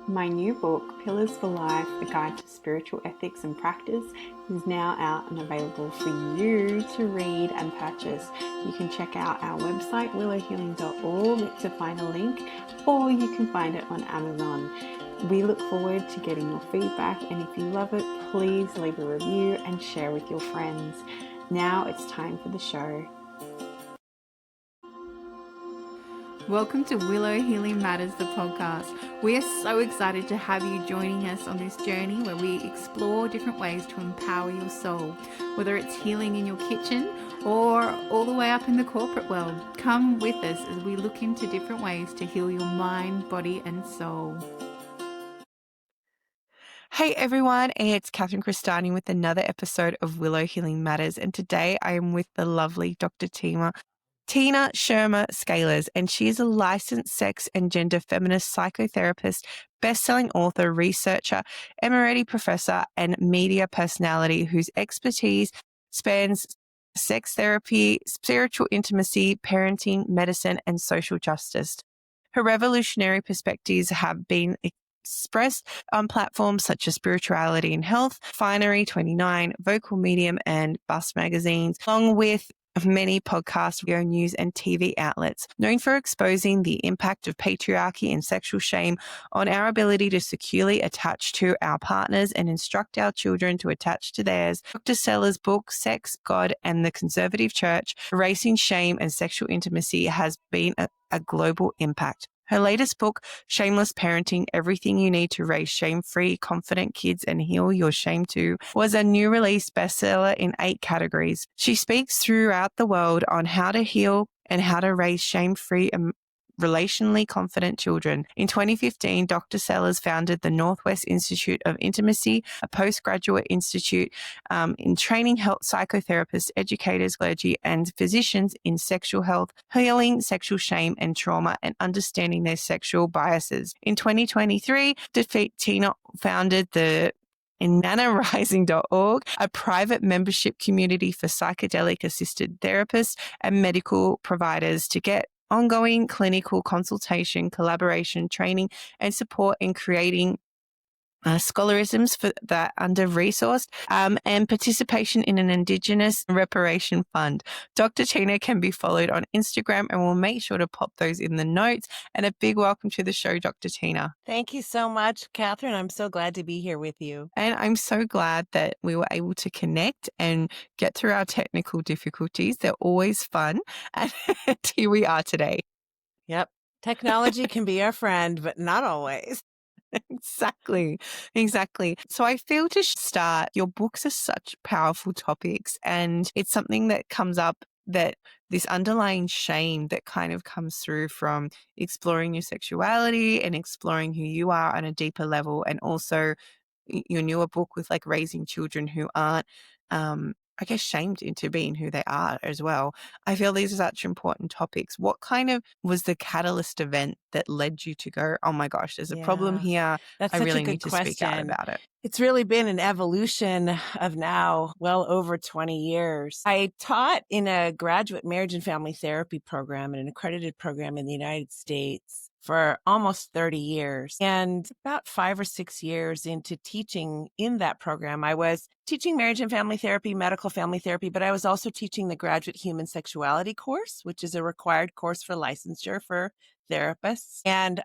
My new book, Pillars for Life, A Guide to Spiritual Ethics and Practice, is now out and available for you to read and purchase. You can check out our website, willowhealing.org, to find a link, or you can find it on Amazon. We look forward to getting your feedback, and if you love it, please leave a review and share with your friends. Now it's time for the show. Welcome to Willow Healing Matters, the podcast. We are so excited to have you joining us on this journey where we explore different ways to empower your soul, whether it's healing in your kitchen or all the way up in the corporate world. Come with us as we look into different ways to heal your mind, body, and soul. Hey everyone, it's Catherine Cristani with another episode of Willow Healing Matters, and today I am with the lovely Dr. Tina Shermer Scalers, and she is a licensed sex and gender feminist psychotherapist, best-selling author, researcher, emeriti professor, and media personality whose expertise spans sex therapy, spiritual intimacy, parenting, medicine, and social justice. Her revolutionary perspectives have been expressed on platforms such as Spirituality and Health, Finery 29, Vocal Medium, and Bust magazines, along with many podcasts, radio, news, and TV outlets. Known for exposing the impact of patriarchy and sexual shame on our ability to securely attach to our partners and instruct our children to attach to theirs, Dr. Seller's book, Sex, God, and the Conservative Church, Erasing Shame and Sexual Intimacy, has been a global impact. Her latest book, Shameless Parenting, Everything You Need to Raise Shame-Free, Confident Kids and Heal Your Shame Too, was a new release bestseller in 8 categories. She speaks throughout the world on how to heal and how to raise shame-free and relationally confident children. In 2015, Dr. Sellers founded the Northwest Institute of Intimacy, a postgraduate institute in training health psychotherapists, educators, clergy, and physicians in sexual health, healing sexual shame and trauma, and understanding their sexual biases. In 2023, Tina founded the NanaRising.org, a private membership community for psychedelic assisted therapists and medical providers to get ongoing clinical consultation, collaboration, training, and support in creating scholarisms for that under-resourced and participation in an Indigenous reparation fund. Dr. Tina can be followed on Instagram, and we'll make sure to pop those in the notes. And a big welcome to the show, Dr. Tina. Thank you so much, Catherine. I'm so glad to be here with you. And I'm so glad that we were able to connect and get through our technical difficulties. They're always fun. And here we are today. Yep. Technology can be our friend, but not always. Exactly. So I feel to start, your books are such powerful topics, and it's something that comes up, that this underlying shame that kind of comes through from exploring your sexuality and exploring who you are on a deeper level, and also your newer book with like raising children who aren't I guess shamed into being who they are as well. I feel these are such important topics. What kind of was the catalyst event that led you to go, oh my gosh, there's a problem here. That's I such really a good need to question. speak out about it. It's really been an evolution of now well over 20 years. I taught in a graduate marriage and family therapy program, an accredited program in the United States, for almost 30 years. And about 5 or 6 years into teaching in that program, I was teaching marriage and family therapy, medical family therapy, but I was also teaching the graduate human sexuality course, which is a required course for licensure for therapists. And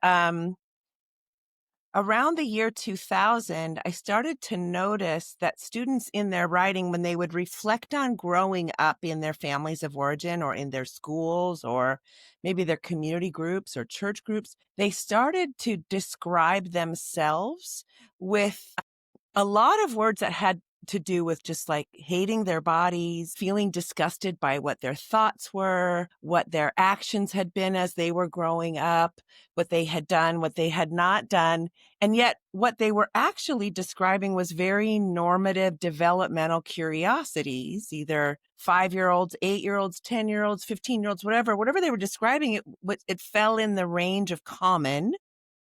around the year 2000, I started to notice that students in their writing, when they would reflect on growing up in their families of origin or in their schools or maybe their community groups or church groups, they started to describe themselves with a lot of words that had to do with just like hating their bodies, feeling disgusted by what their thoughts were, what their actions had been as they were growing up, what they had done, what they had not done. And yet what they were actually describing was very normative developmental curiosities, either 5-year-olds, 8-year-olds, 10-year-olds, 15-year-olds, whatever they were describing, it fell in the range of common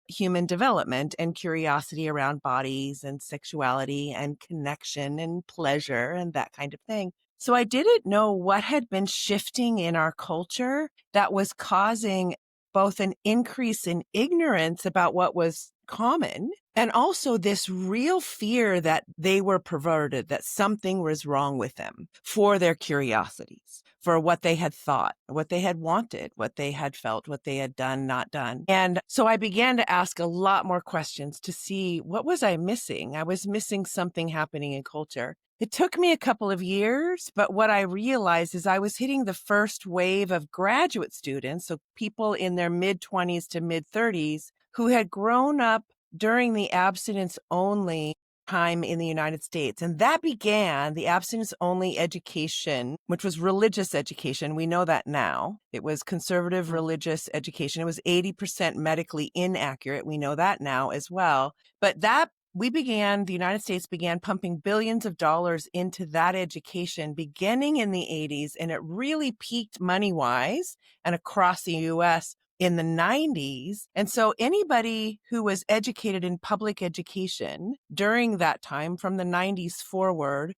human development and curiosity around bodies and sexuality and connection and pleasure and that kind of thing. So I didn't know what had been shifting in our culture that was causing both an increase in ignorance about what was common. And also this real fear that they were perverted, that something was wrong with them for their curiosities, for what they had thought, what they had wanted, what they had felt, what they had done, not done. And so I began to ask a lot more questions to see, what was I missing? I was missing something happening in culture. It took me a couple of years, but what I realized is I was hitting the first wave of graduate students, so people in their mid-20s to mid-30s who had grown up during the abstinence only time in the United States. And that began the abstinence only education, which was religious education. We know that now. It was conservative religious education. It was 80% medically inaccurate. We know that now as well. But the United States began pumping billions of dollars into that education beginning in the 80s. And it really peaked money-wise and across the US in the 90s. And so anybody who was educated in public education during that time from the 90s forward,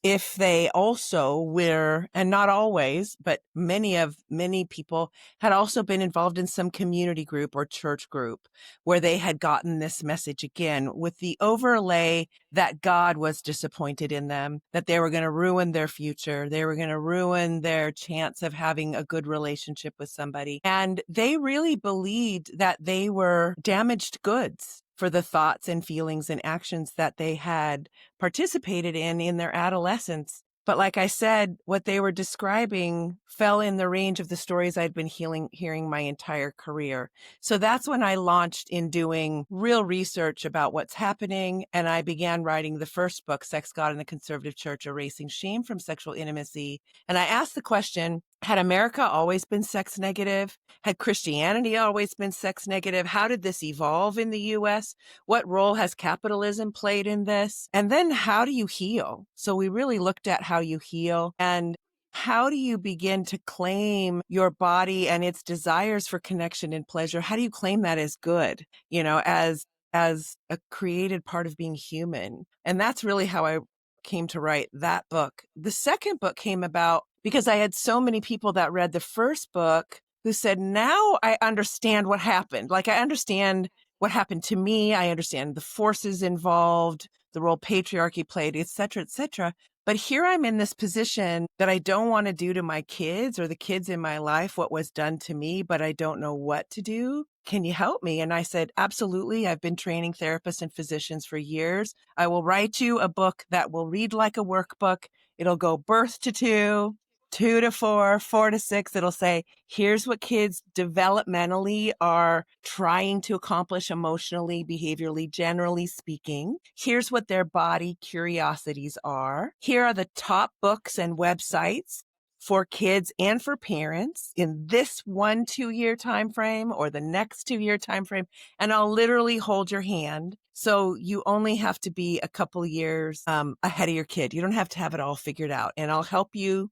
if they also were, and not always, but many people had also been involved in some community group or church group where they had gotten this message again with the overlay that God was disappointed in them, that they were going to ruin their future. They were going to ruin their chance of having a good relationship with somebody. And they really believed that they were damaged goods for the thoughts and feelings and actions that they had participated in their adolescence. But like I said, what they were describing fell in the range of the stories I'd been hearing my entire career. So that's when I launched in doing real research about what's happening. And I began writing the first book, Sex, God, and the Conservative Church, Erasing Shame from Sexual Intimacy. And I asked the question, had America always been sex negative? Had Christianity always been sex negative? How did this evolve in the US? What role has capitalism played in this? And then how do you heal? So we really looked at how you heal and how do you begin to claim your body and its desires for connection and pleasure? How do you claim that as good, as a created part of being human? And that's really how I came to write that book. The second book came about because I had so many people that read the first book who said, now I understand what happened. Like, I understand what happened to me. I understand the forces involved, the role patriarchy played, et cetera, et cetera. But here I'm in this position that I don't want to do to my kids or the kids in my life what was done to me, but I don't know what to do. Can you help me? And I said, absolutely. I've been training therapists and physicians for years. I will write you a book that will read like a workbook. It'll go birth to 2, 2 to 4, 4 to 6. It'll say, here's what kids developmentally are trying to accomplish emotionally, behaviorally, generally speaking. Here's what their body curiosities are. Here are the top books and websites for kids and for parents in this 1-2 year time frame or the next 2-year time frame. And I'll literally hold your hand. So you only have to be a couple years ahead of your kid. You don't have to have it all figured out. And I'll help you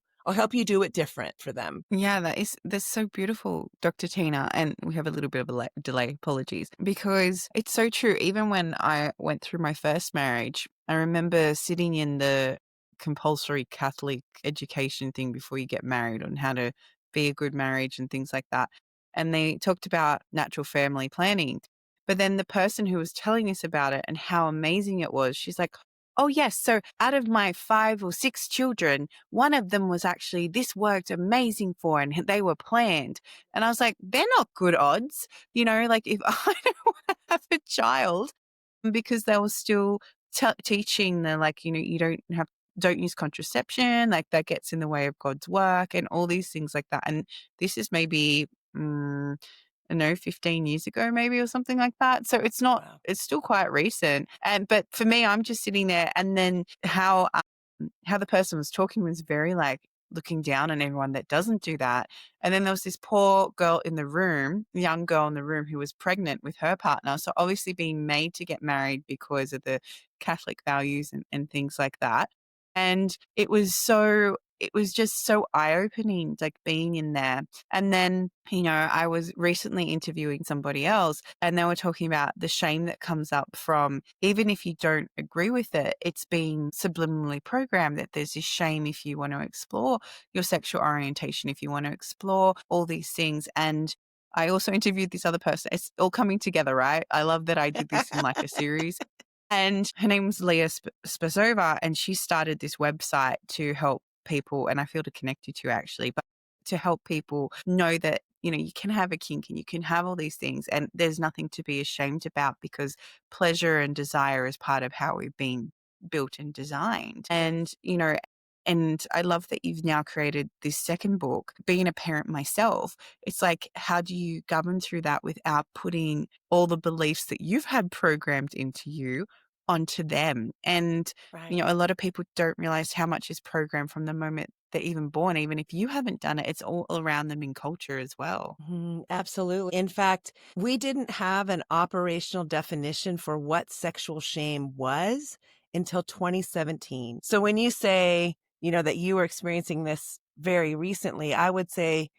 do it different for them. Yeah, that's so beautiful, Dr. Tina. And we have a little bit of a delay, apologies, because it's so true. Even when I went through my first marriage, I remember sitting in the compulsory Catholic education thing before you get married on how to be a good marriage and things like that. And they talked about natural family planning. But then the person who was telling us about it and how amazing it was, she's like, oh, yes. So out of my 5 or 6 children, one of them was actually, this worked amazing for, and they were planned. And I was like, they're not good odds. Like if I don't want to have a child, because they were still teaching the, like, you don't use contraception, like that gets in the way of God's work and all these things like that. And this is maybe, 15 years ago, maybe, or something like that. So it's not, Wow. It's still quite recent. But for me, I'm just sitting there, and then how the person was talking was very like looking down on everyone that doesn't do that. And then there was this poor girl in the room, young girl in the room, who was pregnant with her partner. So obviously being made to get married because of the Catholic values and things like that. And it was just so eye-opening, like being in there. And then, I was recently interviewing somebody else, and they were talking about the shame that comes up from, even if you don't agree with it, it's being subliminally programmed, that there's this shame if you want to explore your sexual orientation, if you want to explore all these things. And I also interviewed this other person. It's all coming together, right? I love that I did this in like a series. And her name's Leah Spasova, and she started this website to help people, and I feel to connect you to actually, but to help people know that, you can have a kink and you can have all these things, and there's nothing to be ashamed about because pleasure and desire is part of how we've been built and designed. And I love that you've now created this second book. Being a parent myself, it's like, how do you govern through that without putting all the beliefs that you've had programmed into you onto them? And, Right. a lot of people don't realize how much is programmed from the moment they're even born. Even if you haven't done it, it's all around them in culture as well. Absolutely. In fact, we didn't have an operational definition for what sexual shame was until 2017. So when you say, that you were experiencing this very recently, I would say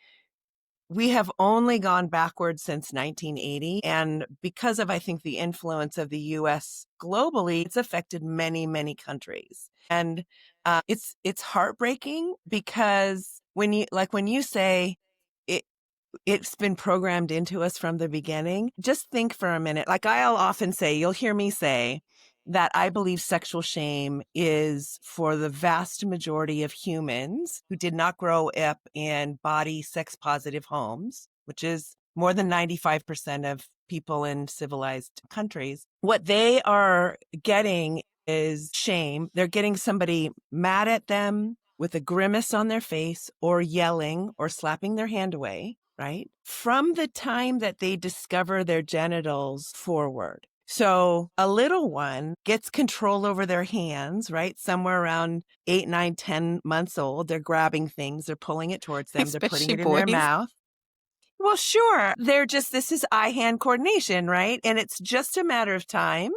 we have only gone backwards since 1980. And because of, I think, the influence of the US globally, it's affected many, many countries. And it's heartbreaking because when you say it, it's been programmed into us from the beginning, just think for a minute. Like I'll often say, you'll hear me say that I believe sexual shame is for the vast majority of humans who did not grow up in body sex positive homes, which is more than 95% of people in civilized countries. What they are getting is shame. They're getting somebody mad at them with a grimace on their face or yelling or slapping their hand away, right? From the time that they discover their genitals forward. So a little one gets control over their hands, right? Somewhere around 8, 9, 10 months old. They're grabbing things. They're pulling it towards them. They're putting Especially it in their boys. mouth. Well, sure. This is eye-hand coordination, right? And it's just a matter of time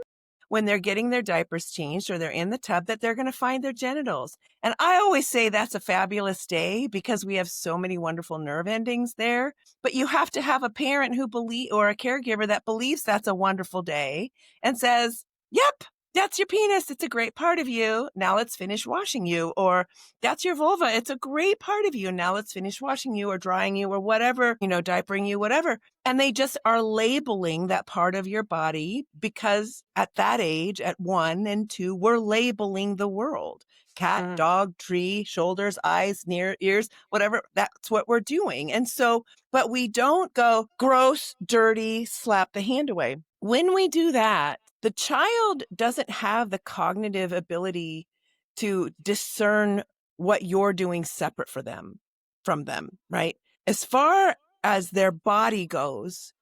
when they're getting their diapers changed or they're in the tub that they're going to find their genitals. And I always say that's a fabulous day because we have so many wonderful nerve endings there. But you have to have a parent or a caregiver that believes that's a wonderful day and says, yep, that's your penis. It's a great part of you. Now let's finish washing you. Or that's your vulva. It's a great part of you. Now let's finish washing you or drying you or whatever, diapering you, whatever. And they just are labeling that part of your body because at that age, at 1 and 2, we're labeling the world. Cat, dog, tree, shoulders, eyes, ears, whatever. That's what we're doing. And so, but we don't go gross, dirty, slap the hand away. When we do that, the child doesn't have the cognitive ability to discern what you're doing separate from them, right? As far as their body goes,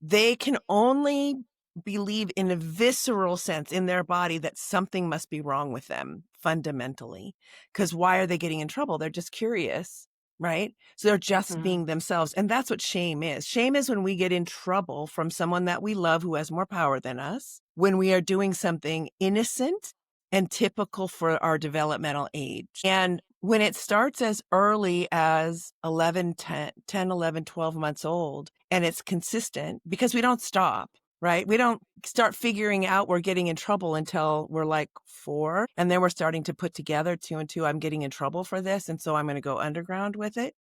they can only believe in a visceral sense in their body that something must be wrong with them fundamentally. Because why are they getting in trouble? They're just curious, right? So they're just being themselves. And that's what shame is. Shame is when we get in trouble from someone that we love who has more power than us, when we are doing something innocent and typical for our developmental age. And when it starts as early as 11, 12 months old, and it's consistent because we don't stop, right? We don't start figuring out we're getting in trouble until we're like 4. And then we're starting to put together 2 and 2. I'm getting in trouble for this. And so I'm going to go underground with it.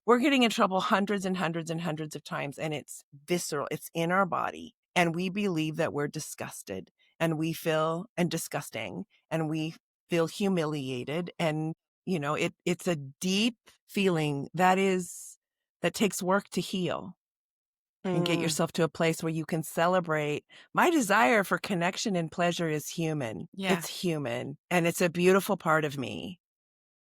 We're getting in trouble hundreds and hundreds and hundreds of times. And it's visceral. It's in our body. And we believe that we're disgusted and disgusting and we feel humiliated. And, it's a deep feeling that takes work to heal. And get yourself to a place where you can celebrate. My desire for connection and pleasure is human. Yeah. It's human. And it's a beautiful part of me.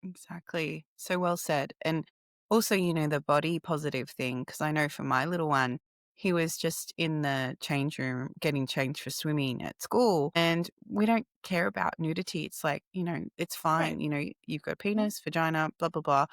Exactly. So well said. And also, the body positive thing, because I know for my little one, he was just in the change room getting changed for swimming at school. And we don't care about nudity. It's like, it's fine. Right. You've got a penis, vagina, blah, blah, blah.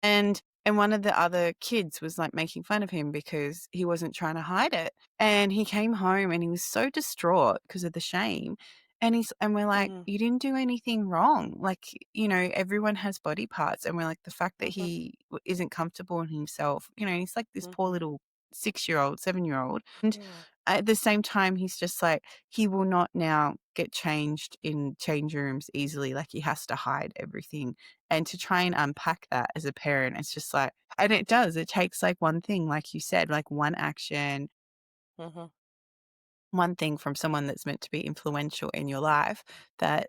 And one of the other kids was like making fun of him because he wasn't trying to hide it. And he came home and he was so distraught because of the shame. And we're like, you didn't do anything wrong. Like, everyone has body parts. And we're like, the fact that he isn't comfortable in himself, he's like this poor little 6-year-old, 7-year-old. And Yeah. at the same time, he's just like, he will not now get changed in change rooms easily. Like he has to hide everything. And to try and unpack that as a parent, it's just like, and it does, it takes like one thing, like you said, like one action, Mhm. one thing from someone that's meant to be influential in your life that,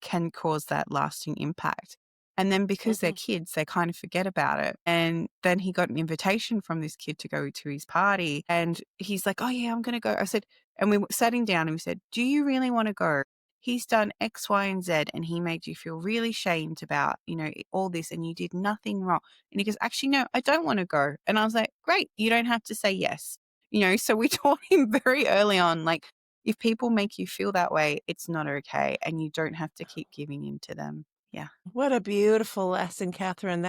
can cause that lasting impact. And then because they're Mhm. kids, they kind of forget about it. And then he got an invitation from this kid to go to his party. And he's like, oh, yeah, I'm going to go. I said, and we were sitting down and we said, do you really want to go? He's done X, Y, and Z, and he made you feel really shamed about, all this, and you did nothing wrong. And he goes, actually, no, I don't want to go. And I was like, great, you don't have to say yes. So we taught him very early on, like, if people make you feel that way, it's not okay. And you don't have to keep giving in to them. Yeah. What a beautiful lesson, Catherine.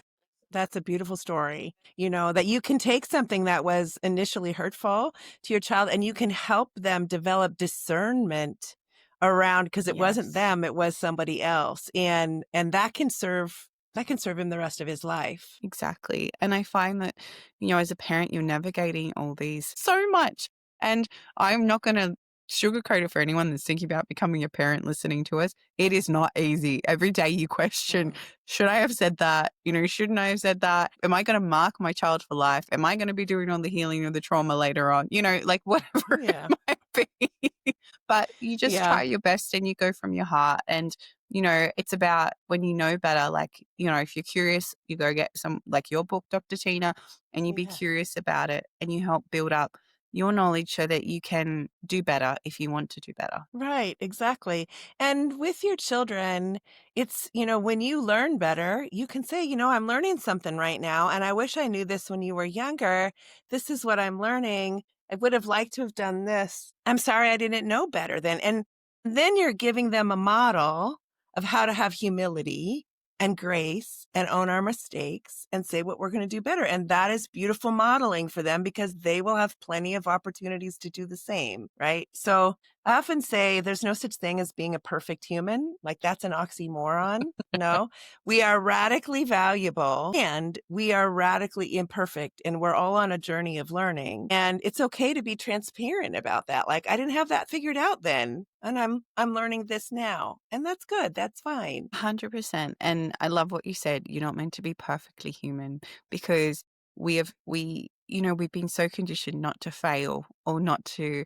That's a beautiful story. That you can take something that was initially hurtful to your child and you can help them develop discernment around, because it wasn't Yes. them, it was somebody else. And that can serve him the rest of his life. Exactly. And I find that, as a parent, you're navigating all these so much. And I'm not going to sugarcoat it for anyone that's thinking about becoming a parent listening to us. It is not easy. Every day you question, Mm. should I have said that? Shouldn't I have said that? Am I going to mark my child for life? Am I going to be doing all the healing or the trauma later on? Like whatever Yeah. it might be. But you just Yeah. try your best and you go from your heart. And it's about when you know better, like, if you're curious, you go get some, like your book, Dr. Tina, and you be Yeah. curious about it and you help build up your knowledge so that you can do better if you want to do better. Right, exactly. And with your children, it's, when you learn better, you can say, I'm learning something right now. And I wish I knew this when you were younger. This is what I'm learning. I would have liked to have done this. I'm sorry I didn't know better then. And then you're giving them a model of how to have humility and grace and own our mistakes and say what we're going to do better. And that is beautiful modeling for them because they will have plenty of opportunities to do the same, right? So I often say there's no such thing as being a perfect human. Like that's an oxymoron. No, we are radically valuable and we are radically imperfect and we're all on a journey of learning. And it's okay to be transparent about that. Like I didn't have that figured out then and I'm learning this now. And that's good. That's fine. 100%. And I love what you said. You're not meant to be perfectly human because we've been so conditioned not to fail or not to,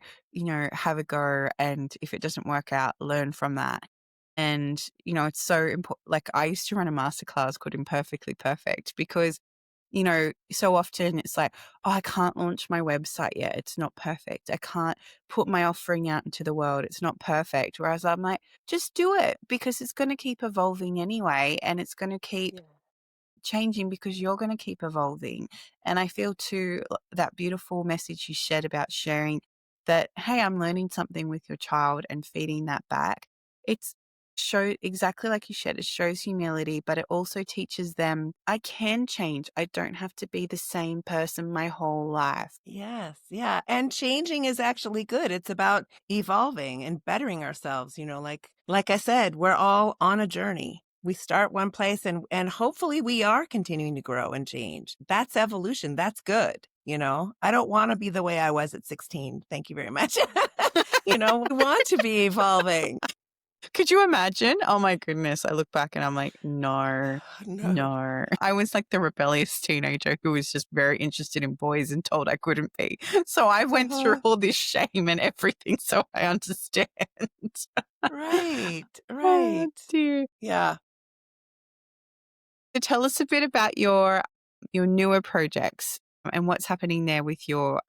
have a go. And if it doesn't work out, learn from that. And, it's so important. Like I used to run a masterclass called Imperfectly Perfect because, so often it's like, oh, I can't launch my website yet. It's not perfect. I can't put my offering out into the world. It's not perfect. Whereas I'm like, just do it because it's going to keep evolving anyway. And it's going to keep changing because you're going to keep evolving. And I feel too that beautiful message you shared about sharing that, hey, I'm learning something with your child and feeding that back. It's show exactly like you said, it shows humility, but it also teaches them I can change. I don't have to be the same person my whole life. Yes. Yeah. And changing is actually good. It's about evolving and bettering ourselves. Like I said, we're all on a journey. We start one place and hopefully we are continuing to grow and change. That's evolution. That's good. I don't want to be the way I was at 16. Thank you very much. We want to be evolving. Could you imagine? Oh my goodness. I look back and I'm like, no. No. I was like the rebellious teenager who was just very interested in boys and told I couldn't be. So I went through all this shame and everything. So I understand. Right. Oh, Right. dear. Yeah. So tell us a bit about your newer projects and what's happening there with your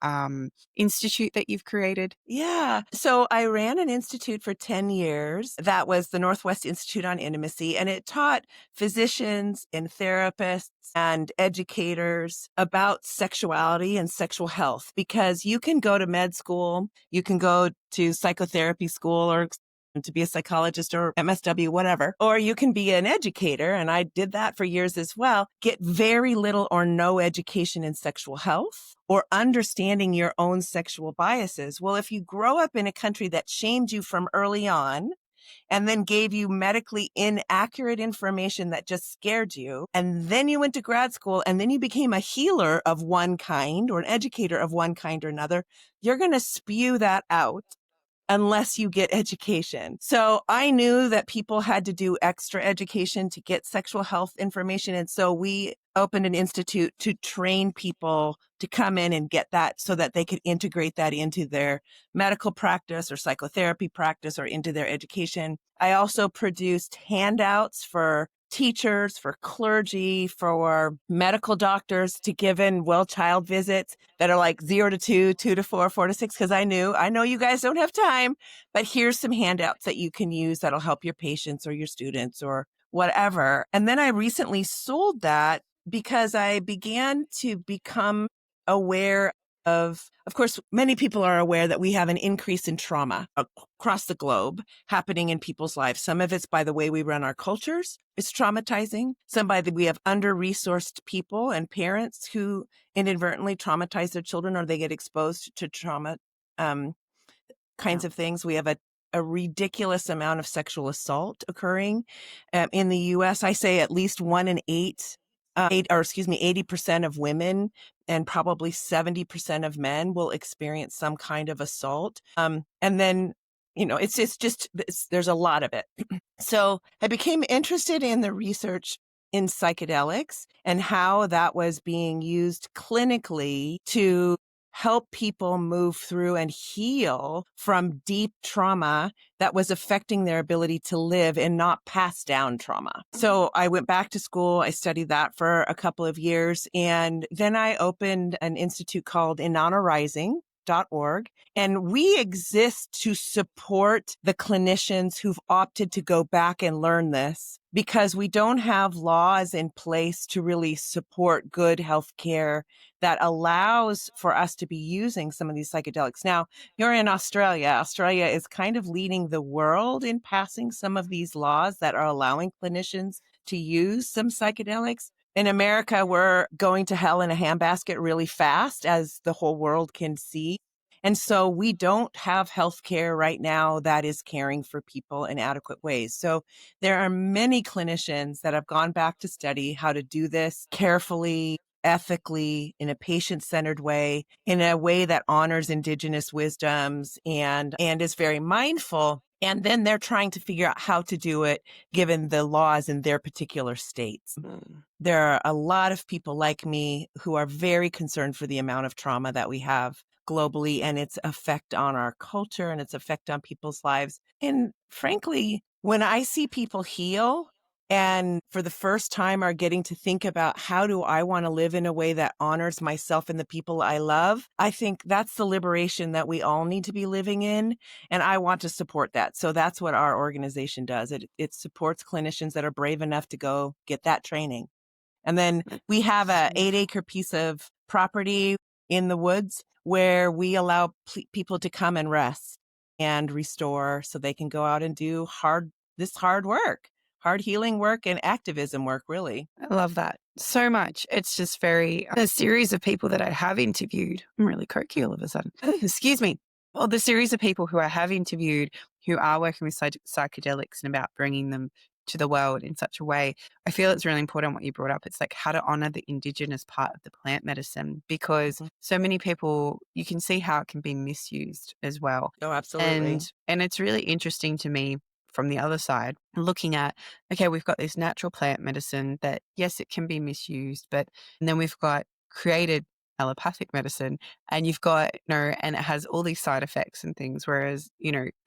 institute that you've created. Yeah. So I ran an institute for 10 years. That was the Northwest Institute on Intimacy, and it taught physicians and therapists and educators about sexuality and sexual health because you can go to med school, you can go to psychotherapy school or to be a psychologist or MSW, whatever, or you can be an educator. And I did that for years as well. Get very little or no education in sexual health or understanding your own sexual biases. Well, if you grow up in a country that shamed you from early on and then gave you medically inaccurate information that just scared you. And then you went to grad school and then you became a healer of one kind or an educator of one kind or another, you're going to spew that out unless you get education. So I knew that people had to do extra education to get sexual health information. And so we opened an institute to train people to come in and get that so that they could integrate that into their medical practice or psychotherapy practice or into their education. I also produced handouts for teachers, for clergy, for medical doctors to give in child visits that are like 0 to 2, 2 to 4, 4 to 6, because I know you guys don't have time, but here's some handouts that you can use that'll help your patients or your students or whatever. And then I recently sold that because I began to become aware of course, many people are aware that we have an increase in trauma across the globe happening in people's lives. Some of it's by the way we run our cultures. It's traumatizing. Some by we have under-resourced people and parents who inadvertently traumatize their children or they get exposed to trauma kinds of things. We have a ridiculous amount of sexual assault occurring in the U.S. I say at least 1 in 8 80% of women and probably 70% of men will experience some kind of assault. And then, there's a lot of it. So I became interested in the research in psychedelics and how that was being used clinically to help people move through and heal from deep trauma that was affecting their ability to live and not pass down trauma. So I went back to school. I studied that for a couple of years. And then I opened an institute called InannaRising.org. And we exist to support the clinicians who've opted to go back and learn this because we don't have laws in place to really support good health care that allows for us to be using some of these psychedelics. Now, you're in Australia. Australia is kind of leading the world in passing some of these laws that are allowing clinicians to use some psychedelics. In America, we're going to hell in a handbasket really fast, as the whole world can see. And so we don't have healthcare right now that is caring for people in adequate ways. So there are many clinicians that have gone back to study how to do this carefully, ethically, in a patient-centered way, in a way that honors indigenous wisdoms and is very mindful. And then they're trying to figure out how to do it given the laws in their particular states. There are a lot of people like me who are very concerned for the amount of trauma that we have globally and its effect on our culture and its effect on people's lives. And frankly, when I see people heal and for the first time are getting to think about how do I want to live in a way that honors myself and the people I love, I think that's the liberation that we all need to be living in. And I want to support that. So that's what our organization does. It supports clinicians that are brave enough to go get that training. And then we have a 8-acre piece of property in the woods where we allow people to come and rest and restore so they can go out and do hard work. Hard healing work and activism work, really. I love that so much. It's just a series of people that I have interviewed. I'm really croaky all of a sudden. Excuse me. Well, the series of people who I have interviewed who are working with psychedelics and about bringing them to the world in such a way, I feel it's really important what you brought up. It's like how to honor the indigenous part of the plant medicine because so many people, you can see how it can be misused as well. Oh, absolutely. And it's really interesting to me from the other side, looking at, okay, we've got this natural plant medicine that, yes, it can be misused, and then we've got created allopathic medicine and you've got, and it has all these side effects and things, whereas,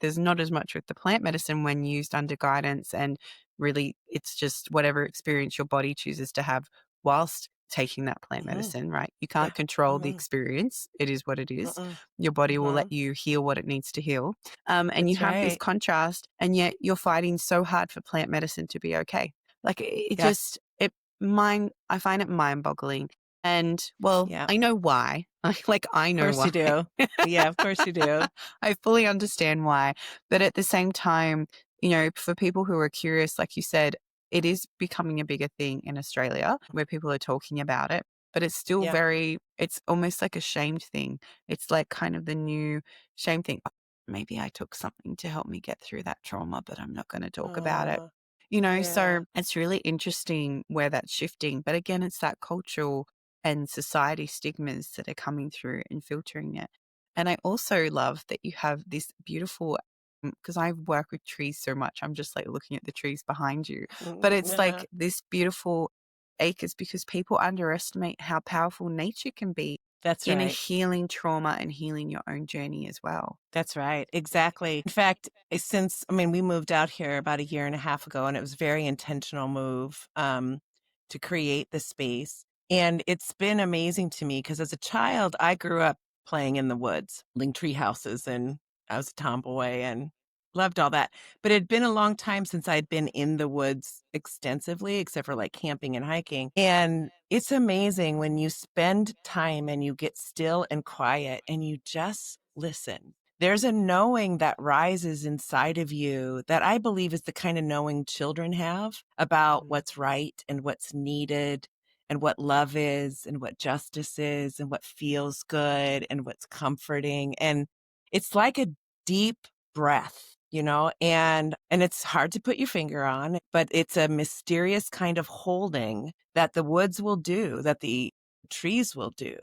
there's not as much with the plant medicine when used under guidance and really it's just whatever experience your body chooses to have whilst taking that plant medicine, right? You can't control the experience. It is what it is. Your body will let you heal what it needs to heal. And you have this contrast and yet you're fighting so hard for plant medicine to be okay. Like I find it mind boggling. And I know why. I know why. Of course you do. Yeah, of course you do. I fully understand why. But at the same time, for people who are curious, like you said, it is becoming a bigger thing in Australia where people are talking about it, but it's still it's almost like a shamed thing. It's like kind of the new shame thing. maybe I took something to help me get through that trauma, but I'm not going to talk about it. Oh, So yeah. it's really interesting where that's shifting. But again, it's that cultural and society stigmas that are coming through and filtering it. And I also love that you have this beautiful, because I work with trees so much, I'm just like looking at the trees behind you, but it's Uh-huh. like this beautiful acres because people underestimate how powerful nature can be That's in a right. healing trauma and healing your own journey as well. That's right. Exactly. In fact, we moved out here about a year and a half ago, and it was a very intentional move to create the space. And it's been amazing to me because as a child, I grew up playing in the woods, building tree houses, and I was a tomboy and loved all that. But it had been a long time since I'd been in the woods extensively, except for like camping and hiking. And it's amazing when you spend time and you get still and quiet and you just listen. There's a knowing that rises inside of you that I believe is the kind of knowing children have about what's right and what's needed and what love is and what justice is and what feels good and what's comforting. And it's like a deep breath, and it's hard to put your finger on, but it's a mysterious kind of holding that the woods will do, that the trees will do.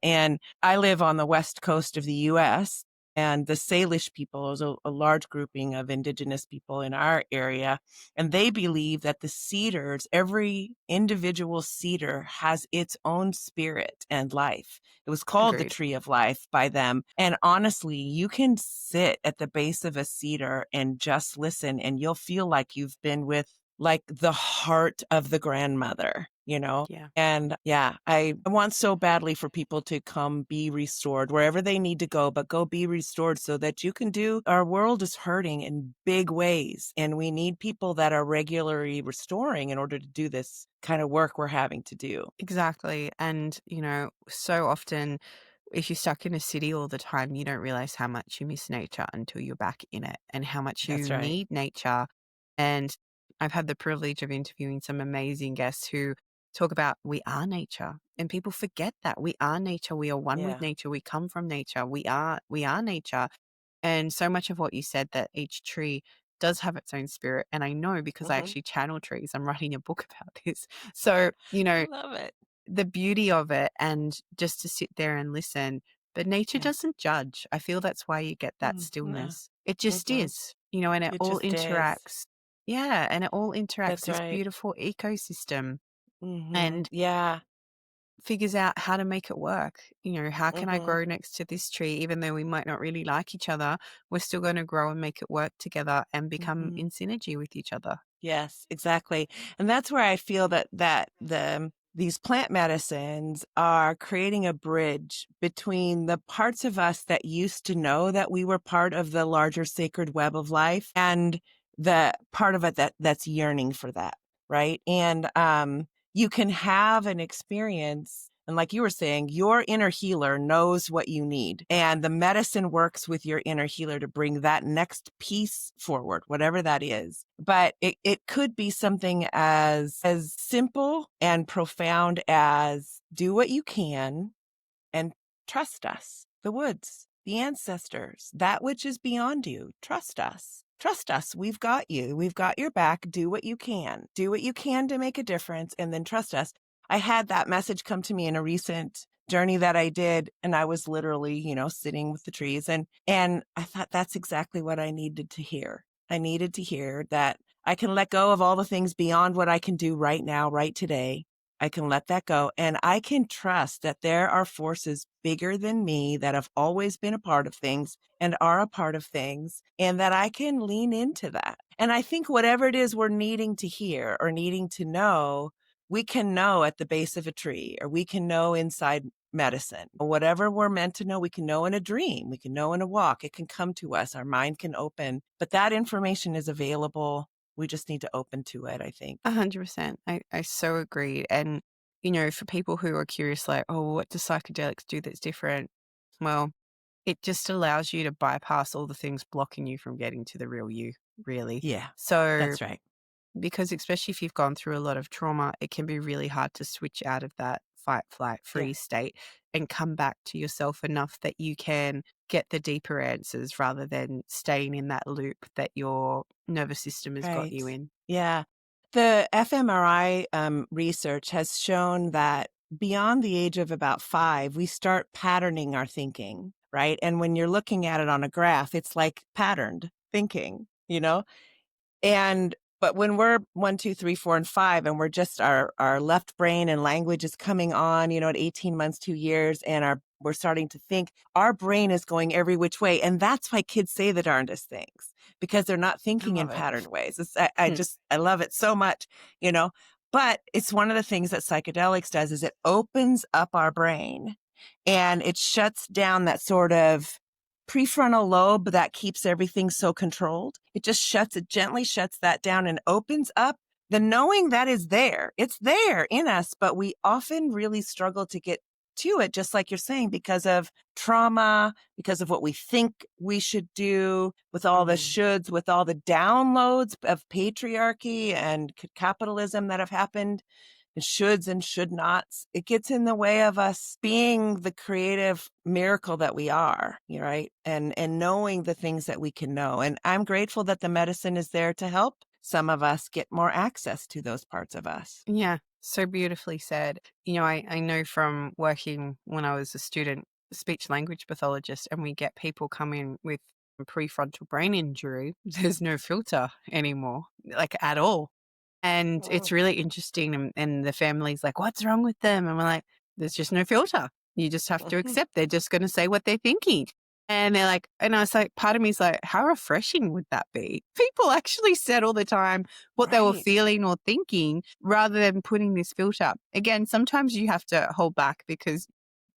And I live on the west coast of the US, and the Salish people is a large grouping of indigenous people in our area. And they believe that the cedars, every individual cedar has its own spirit and life. It was called the Agreed. tree of life by them. And honestly, you can sit at the base of a cedar and just listen, and you'll feel like you've been with like the heart of the grandmother. Yeah. And yeah, I want so badly for people to come be restored wherever they need to go, but go be restored so that you can do. Our world is hurting in big ways, and we need people that are regularly restoring in order to do this kind of work we're having to do. Exactly. And, so often if you're stuck in a city all the time, you don't realize how much you miss nature until you're back in it and how much you That's right. need nature. And I've had the privilege of interviewing some amazing guests who talk about we are nature. And people forget that we are nature. We are one with Yeah. nature. We come from nature. We are nature. And so much of what you said that each tree does have its own spirit. And I know because I Hmm. actually channel trees. I'm writing a book about this. So, I love it. the beauty of it and just to sit there and listen. But nature Yeah. doesn't judge. I feel that's why you get that Yeah. stillness. It just Hmm. is, and it It all just is. interacts. Yeah. And it all interacts That's this right. beautiful ecosystem Hmm. and Yeah. figures out how to make it work. How can I Hmm. grow next to this tree? Even though we might not really like each other, we're still going to grow and make it work together and become Hmm. in synergy with each other. Yes, exactly. And that's where I feel that these plant medicines are creating a bridge between the parts of us that used to know that we were part of the larger sacred web of life and the part of it that's yearning for that, right? And you can have an experience. And like you were saying, your inner healer knows what you need. And the medicine works with your inner healer to bring that next piece forward, whatever that is. But it could be something as simple and profound as do what you can and trust us, the woods, the ancestors, that which is beyond you. Trust us. Trust us. We've got you. We've got your back. Do what you can. Do what you can to make a difference and then trust us. I had that message come to me in a recent journey that I did, and I was literally, sitting with the trees and I thought that's exactly what I needed to hear. I needed to hear that I can let go of all the things beyond what I can do right now, right today. I can let that go. And I can trust that there are forces bigger than me that have always been a part of things and are a part of things, and that I can lean into that. And I think whatever it is we're needing to hear or needing to know, we can know at the base of a tree, or we can know inside medicine. Whatever we're meant to know, we can know in a dream, we can know in a walk. It can come to us, our mind can open, but that information is available. We just need to open to it, I think. 100%. I so agree. And, for people who are curious, like, oh, what do psychedelics do that's different? Well, it just allows you to bypass all the things blocking you from getting to the real you, really. Yeah, So, that's right. because especially if you've gone through a lot of trauma, it can be really hard to switch out of that fight, flight, Yeah. freeze state and come back to yourself enough that you can get the deeper answers rather than staying in that loop that your nervous system has got you Right. in. Yeah. The fMRI research has shown that beyond the age of about 5, we start patterning our thinking, right? And when you're looking at it on a graph, it's like patterned thinking, you know? And but when we're 1, 2, 3, 4, and 5, and we're just our left brain and language is coming on, at 18 months, 2 years, and we're starting to think, our brain is going every which way. And that's why kids say the darndest things, because they're not thinking in love it. patterned ways. I love it so much, But it's one of the things that psychedelics does is it opens up our brain and it shuts down that sort of prefrontal lobe that keeps everything so controlled. It gently shuts that down and opens up the knowing that is there. It's there in us, but we often really struggle to get to it, just like you're saying, because of trauma, because of what we think we should do, with all the shoulds, with all the downloads of patriarchy and capitalism that have happened, and shoulds and should nots. It gets in the way of us being the creative miracle that we are, right? And knowing the things that we can know. And I'm grateful that the medicine is there to help some of us get more access to those parts of us. Yeah, so beautifully said. I know from working when I was a student, speech language pathologist, and we get people come in with prefrontal brain injury. There's no filter anymore, like at all. And it's really interesting. And the family's like, what's wrong with them? And we're like, there's just no filter. You just have to accept they're just going to say what they're thinking. And they're like, and I was like, part of me is like, how refreshing would that be? People actually said all the time what they were Right. feeling or thinking rather than putting this filter. Again, sometimes you have to hold back because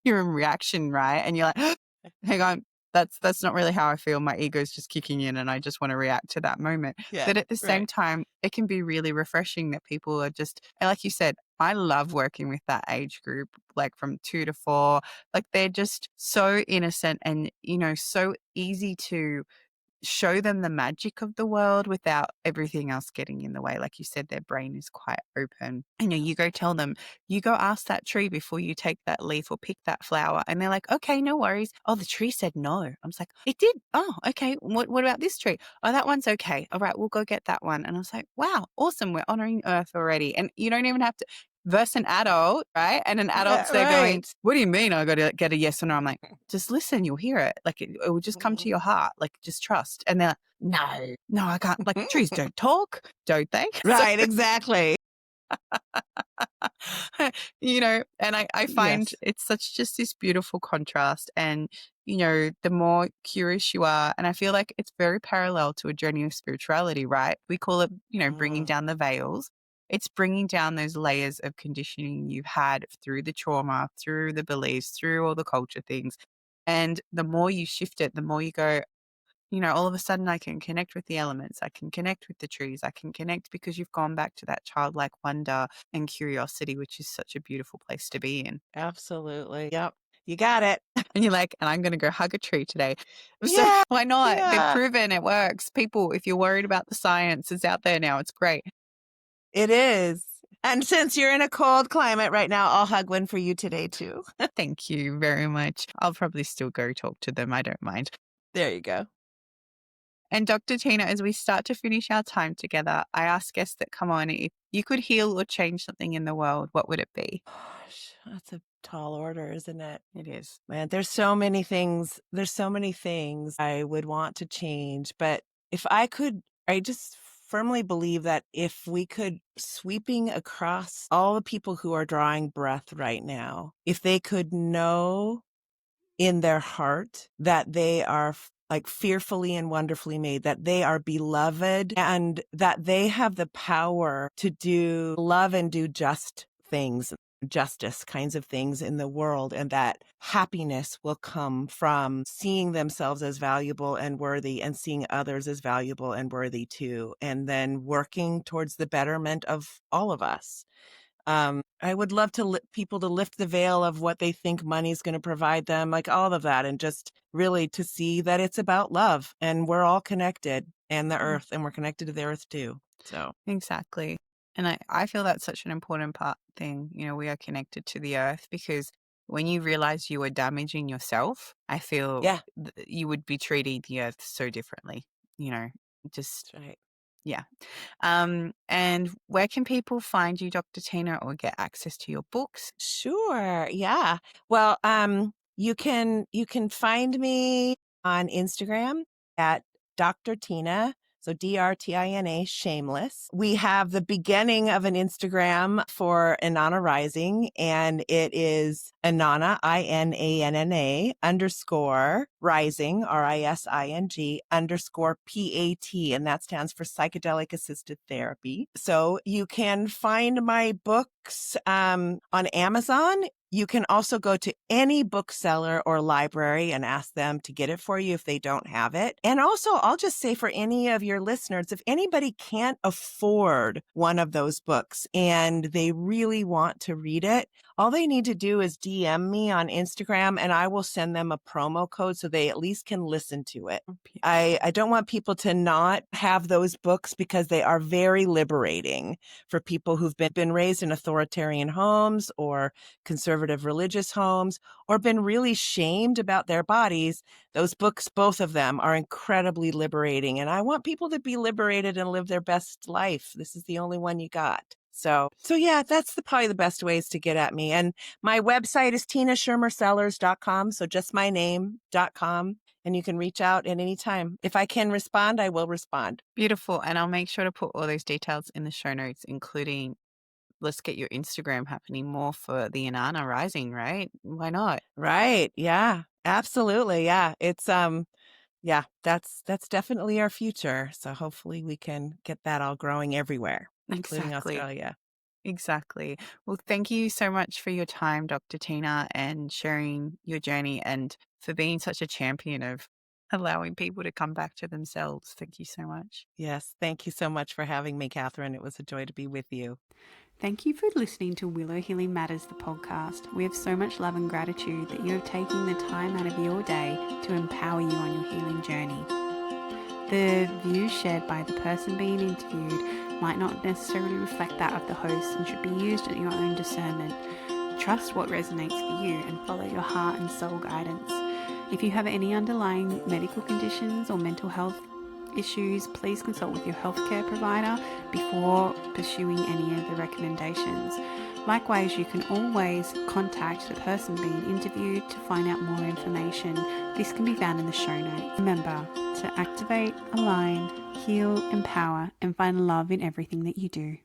you're in reaction, right? And you're like, hang on, that's not really how I feel. My ego's just kicking in and I just want to react to that moment. Yeah, But at the same right. time, it can be really refreshing that people are just, and like you said, I love working with that age group, like from 2 to 4. Like they're just so innocent and, so easy to show them the magic of the world without everything else getting in the way. Like you said, their brain is quite open. You go tell them, you go ask that tree before you take that leaf or pick that flower. And they're like, okay, no worries. Oh, the tree said no. I was like, it did. Oh, okay. What about this tree? Oh, that one's okay. All right, we'll go get that one. And I was like, wow, awesome. We're honoring Earth already. And you don't even have to verse an adult, right? And an adult's there going, Right. what do you mean I got to get a yes or no? I'm like, just listen, you'll hear it. Like it will just come to your heart. Like just trust. And they're like, no, I can't. Like trees don't talk, don't they? Right, exactly. And I find Yes. it's such just this beautiful contrast. And, the more curious you are, and I feel like it's very parallel to a journey of spirituality, right? We call it, bringing down the veils. It's bringing down those layers of conditioning you've had through the trauma, through the beliefs, through all the culture things. And the more you shift it, the more you go, all of a sudden I can connect with the elements. I can connect with the trees. I can connect because you've gone back to that childlike wonder and curiosity, which is such a beautiful place to be in. Absolutely. Yep. You got it. And you're like, and I'm going to go hug a tree today. So Yeah. why not? They've Yeah. proven it works. People, if you're worried about the science, it's out there now. It's great. It is. And since you're in a cold climate right now, I'll hug one for you today too. Thank you very much. I'll probably still go talk to them. I don't mind. There you go. And Dr. Tina, as we start to finish our time together, I ask guests that come on, if you could heal or change something in the world, what would it be? Gosh, that's a tall order, isn't it? It is. Man, there's so many things. There's so many things I would want to change. But if I could, I just firmly believe that if we could, sweeping across all the people who are drawing breath right now, if they could know in their heart that they are like fearfully and wonderfully made, that they are beloved, and that they have the power to do love and do just things, justice kinds of things in the world, and that happiness will come from seeing themselves as valuable and worthy and seeing others as valuable and worthy too, and then working towards the betterment of all of us. I would love to people to lift the veil of what they think money's going to provide them, like all of that, and just really to see that it's about love and we're all connected, and the earth, and we're connected to the earth too. So Exactly. And I feel that's such an important thing. We are connected to the earth because when you realize you were damaging yourself, I feel Yeah, you would be treating the earth so differently, you know, just, that's right. yeah. And where can people find you, Dr. Tina, or get access to your books? Sure. Yeah. Well, you can find me on Instagram at Dr. Tina. So DRTINA, shameless. We have the beginning of an Instagram for Inanna Rising, and it is Inanna, INANNA underscore rising, RISING underscore PAT, and that stands for psychedelic assisted therapy. So you can find my books on Amazon. You can also go to any bookseller or library and ask them to get it for you if they don't have it. And also, I'll just say for any of your listeners, if anybody can't afford one of those books and they really want to read it, all they need to do is DM me on Instagram and I will send them a promo code so they at least can listen to it. I don't want people to not have those books because they are very liberating for people who've been raised in authoritarian homes or conservative religious homes or been really shamed about their bodies. Those books, both of them, are incredibly liberating. And I want people to be liberated and live their best life. This is the only one you got. So yeah, that's probably the best ways to get at me. And my website is tinashermersellers.com. So just my name.com. And you can reach out at any time. If I can respond, I will respond. Beautiful. And I'll make sure to put all those details in the show notes, including let's get your Instagram happening more for the Inanna Rising, right? Why not? Right. Yeah, absolutely. Yeah. It's, yeah, that's definitely our future. So hopefully we can get that all growing everywhere, including Exactly. Australia. Exactly. Well, thank you so much for your time, Dr. Tina, and sharing your journey and for being such a champion of allowing people to come back to themselves. Thank you so much. Yes. Thank you so much for having me, Catherine. It was a joy to be with you. Thank you for listening to Willow Healing Matters, the podcast. We have so much love and gratitude that you have taken the time out of your day to empower you on your healing journey. The views shared by the person being interviewed might not necessarily reflect that of the host and should be used at your own discernment. Trust what resonates for you and follow your heart and soul guidance. If you have any underlying medical conditions or mental health issues, please consult with your healthcare provider before pursuing any of the recommendations. Likewise, you can always contact the person being interviewed to find out more information. This can be found in the show notes. Remember to activate, align, heal, empower, and find love in everything that you do.